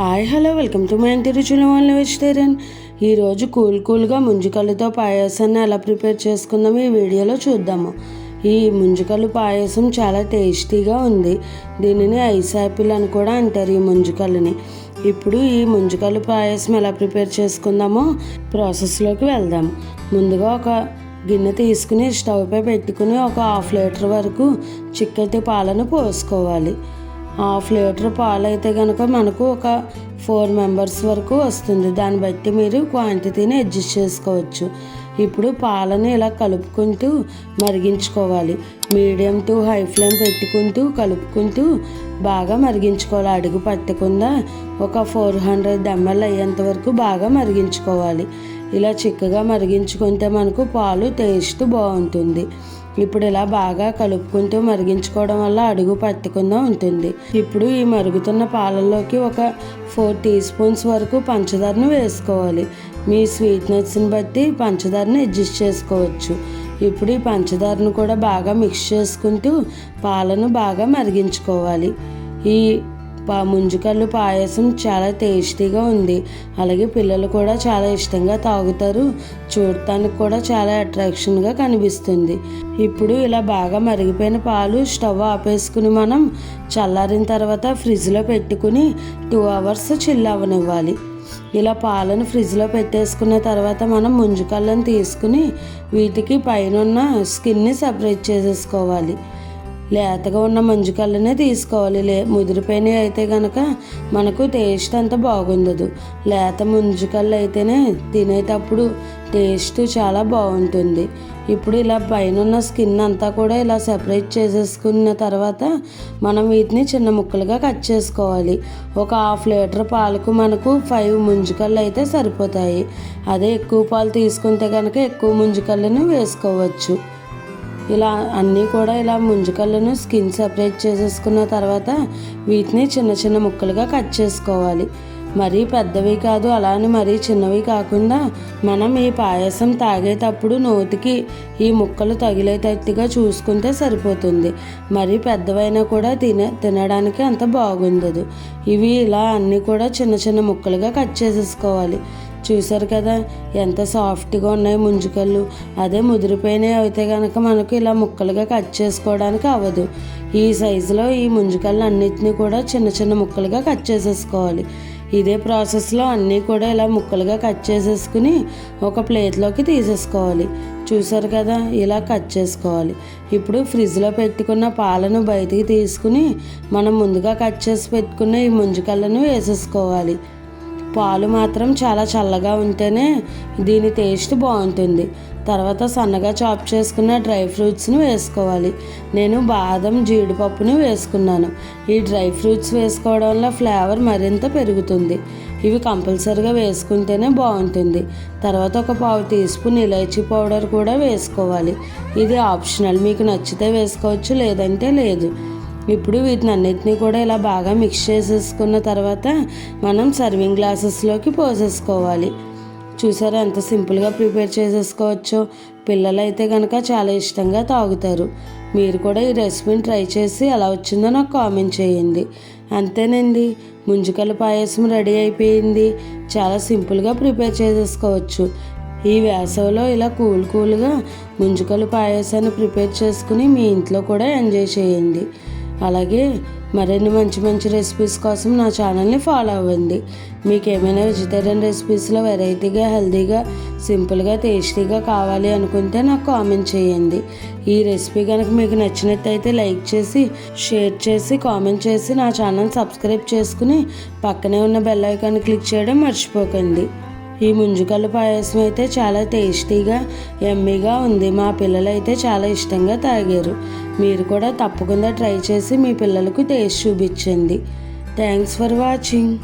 Hi hello welcome to my ఇంటి రుచులు only vegetarian. ఈరోజు కూల్గా ముంజికల్లుతో పాయసాన్ని ఎలా ప్రిపేర్ చేసుకుందాము ఈ వీడియోలో చూద్దాము. ఈ ముంజికల్లు పాయసం చాలా టేస్టీగా ఉంది. దీనిని ఐస్ యాపిల్ అని కూడా అంటారు ఈ ముంజికల్లుని. ఇప్పుడు ఈ ముంజికల్లు పాయసం ఎలా ప్రిపేర్ చేసుకుందామో ప్రాసెస్లోకి వెళ్దాము. ముందుగా ఒక గిన్నె తీసుకుని స్టవ్ పై పెట్టుకుని ఒక 1/2 లీటర్ వరకు చిక్కటి పాలను పోసుకోవాలి. 1/2 లీటర్ పాలు అయితే కనుక మనకు ఒక 4 మెంబర్స్ వరకు వస్తుంది. దాన్ని బట్టి మీరు క్వాంటిటీని అడ్జస్ట్ చేసుకోవచ్చు. ఇప్పుడు పాలను ఇలా కలుపుకుంటూ మరిగించుకోవాలి. మీడియం టు హై ఫ్లేమ్ పెట్టుకుంటూ కలుపుకుంటూ బాగా మరిగించుకోవాలి. అడుగు పట్టకుండా ఒక 400 ml అయ్యేంత వరకు బాగా మరిగించుకోవాలి. ఇలా చిక్కగా మరిగించుకుంటే మనకు పాలు టేస్ట్ బాగుంటుంది. ఇప్పుడు ఇలా బాగా కలుపుకుంటూ మరిగించుకోవడం వల్ల అడుగు పట్టకుండా ఉంటుంది. ఇప్పుడు ఈ మరుగుతున్న పాలల్లోకి ఒక 4 టీ స్పూన్స్ వరకు పంచదారను వేసుకోవాలి. మీ స్వీట్నెస్ని బట్టి పంచదారని అడ్జస్ట్ చేసుకోవచ్చు. ఇప్పుడు ఈ పంచదారను కూడా బాగా మిక్స్ చేసుకుంటూ పాలను బాగా మరిగించుకోవాలి. ఈ ముంజికల్లు పాయసం చాలా టేస్టీగా ఉంది. అలాగే పిల్లలు కూడా చాలా ఇష్టంగా తాగుతారు. చూడటానికి కూడా చాలా అట్రాక్షన్గా కనిపిస్తుంది. ఇప్పుడు ఇలా బాగా మరిగిపోయిన పాలు స్టవ్ ఆపేసుకుని మనం చల్లారిన తర్వాత ఫ్రిడ్జ్లో పెట్టుకుని 2 hours చిల్ అవ్వనివ్వాలి. ఇలా పాలను ఫ్రిడ్జ్లో పెట్టేసుకున్న తర్వాత మనం ముంజికల్లను తీసుకుని వీటికి పైన ఉన్న స్కిన్ని సపరేట్ చేసేసుకోవాలి. లేతగా ఉన్న ముంజికల్లునే తీసుకోవాలి. ముదిరిపోయినవి అయితే కనుక మనకు టేస్ట్ అంత బాగుండదు. లేత ముంజికల్లు అయితేనే తినేటప్పుడు టేస్ట్ చాలా బాగుంటుంది. ఇప్పుడు ఇలా పైన ఉన్న స్కిన్ అంతా కూడా ఇలా సెపరేట్ చేసేసుకున్న తర్వాత మనం వీటిని చిన్న ముక్కలుగా కట్ చేసుకోవాలి. ఒక 1/2 లీటర్ పాలకు మనకు 5 ముంజికల్లు అయితే సరిపోతాయి. అదే ఎక్కువ పాలు తీసుకుంటే కనుక ఎక్కువ ముంజికల్లును వేసుకోవచ్చు. ఇలా అన్నీ కూడా ఇలా ముంజికల్లను స్కిన్ సెపరేట్ చేసేసుకున్న తర్వాత వీటిని చిన్న చిన్న ముక్కలుగా కట్ చేసుకోవాలి. మరీ పెద్దవి కాదు, అలానే మరీ చిన్నవి కాకుండా మనం ఈ పాయసం తాగేటప్పుడు నోటికి ఈ ముక్కలు తగిలేటట్టుగా చూసుకుంటే సరిపోతుంది. మరీ పెద్దవైనా కూడా తినడానికి అంత బాగుండదు. ఇవి ఇలా అన్నీ కూడా చిన్న చిన్న ముక్కలుగా కట్ చేసేసుకోవాలి. చూసారు కదా ఎంత సాఫ్ట్గా ఉన్నాయి ముంజికల్లు. అదే ముదిరిపోయినవి అయితే కనుక మనకు ఇలా ముక్కలుగా కట్ చేసుకోవడానికి అవ్వదు. ఈ సైజులో ఈ ముంజికల్లు అన్నిటినీ కూడా చిన్న చిన్న ముక్కలుగా కట్ చేసేసుకోవాలి. ఇదే ప్రాసెస్లో అన్నీ కూడా ఇలా ముక్కలుగా కట్ చేసేసుకుని ఒక ప్లేట్లోకి తీసేసుకోవాలి. చూసారు కదా ఇలా కట్ చేసుకోవాలి. ఇప్పుడు ఫ్రిడ్జ్లో పెట్టుకున్న పాలను బయటికి తీసుకుని మనం ముందుగా కట్ చేసి పెట్టుకున్న ఈ ముంజికల్లను వేసేసుకోవాలి. పాలు మాత్రం చాలా చల్లగా ఉంటేనే దీని టేస్ట్ బాగుంటుంది. తర్వాత సన్నగా చాప్ చేసుకున్న డ్రై ఫ్రూట్స్ని వేసుకోవాలి. నేను బాదం జీడిపప్పుని వేసుకున్నాను. ఈ డ్రై ఫ్రూట్స్ వేసుకోవడం వల్ల ఫ్లేవర్ మరింత పెరుగుతుంది. ఇవి కంపల్సరీగా వేసుకుంటేనే బాగుంటుంది. తర్వాత ఒక 1/4 టీ స్పూన్ ఇలైచీ పౌడర్ కూడా వేసుకోవాలి. ఇది ఆప్షనల్, మీకు నచ్చితే వేసుకోవచ్చు, లేదంటే లేదు. ఇప్పుడు వీటిని అన్నిటినీ కూడా ఇలా బాగా మిక్స్ చేసేసుకున్న తర్వాత మనం సర్వింగ్ గ్లాసెస్లోకి పోసేసుకోవాలి. చూసారా ఎంత సింపుల్గా ప్రిపేర్ చేసేసుకోవచ్చో. పిల్లలు అయితే కనుక చాలా ఇష్టంగా తాగుతారు. మీరు కూడా ఈ రెసిపీని ట్రై చేసి ఎలా వచ్చిందో నాకు కామెంట్ చేయండి. అంతేనండి, ముంజికల్లు పాయసం రెడీ అయిపోయింది. చాలా సింపుల్గా ప్రిపేర్ చేసేసుకోవచ్చు. ఈ వేసవిలో ఇలా కూల్గా ముంజికల్లు పాయసాన్ని ప్రిపేర్ చేసుకుని మీ ఇంట్లో కూడా ఎంజాయ్ చేయండి. అలాగే మరిన్ని మంచి రెసిపీస్ కోసం నా ఛానల్ని ఫాలో అవ్వండి. మీకు ఏమైనా వెజిటేరియన్ రెసిపీస్లో వెరైటీగా, హెల్తీగా, సింపుల్గా, టేస్టీగా కావాలి అనుకుంటే నాకు కామెంట్ చేయండి. ఈ రెసిపీ కనుక మీకు నచ్చినట్టయితే లైక్ చేసి, షేర్ చేసి, కామెంట్ చేసి నా ఛానల్ సబ్స్క్రైబ్ చేసుకుని పక్కనే ఉన్న బెల్ ఐకాన్ క్లిక్ చేయడం మర్చిపోకండి. ఈ ముంజికల్లు పాయసం అయితే చాలా టేస్టీగా, యమ్మీగా ఉంది. మా పిల్లలు అయితే చాలా ఇష్టంగా తాగారు. మీరు కూడా తప్పకుండా ట్రై చేసి మీ పిల్లలకు టేస్ట్ చూపించండి. Thanks for watching.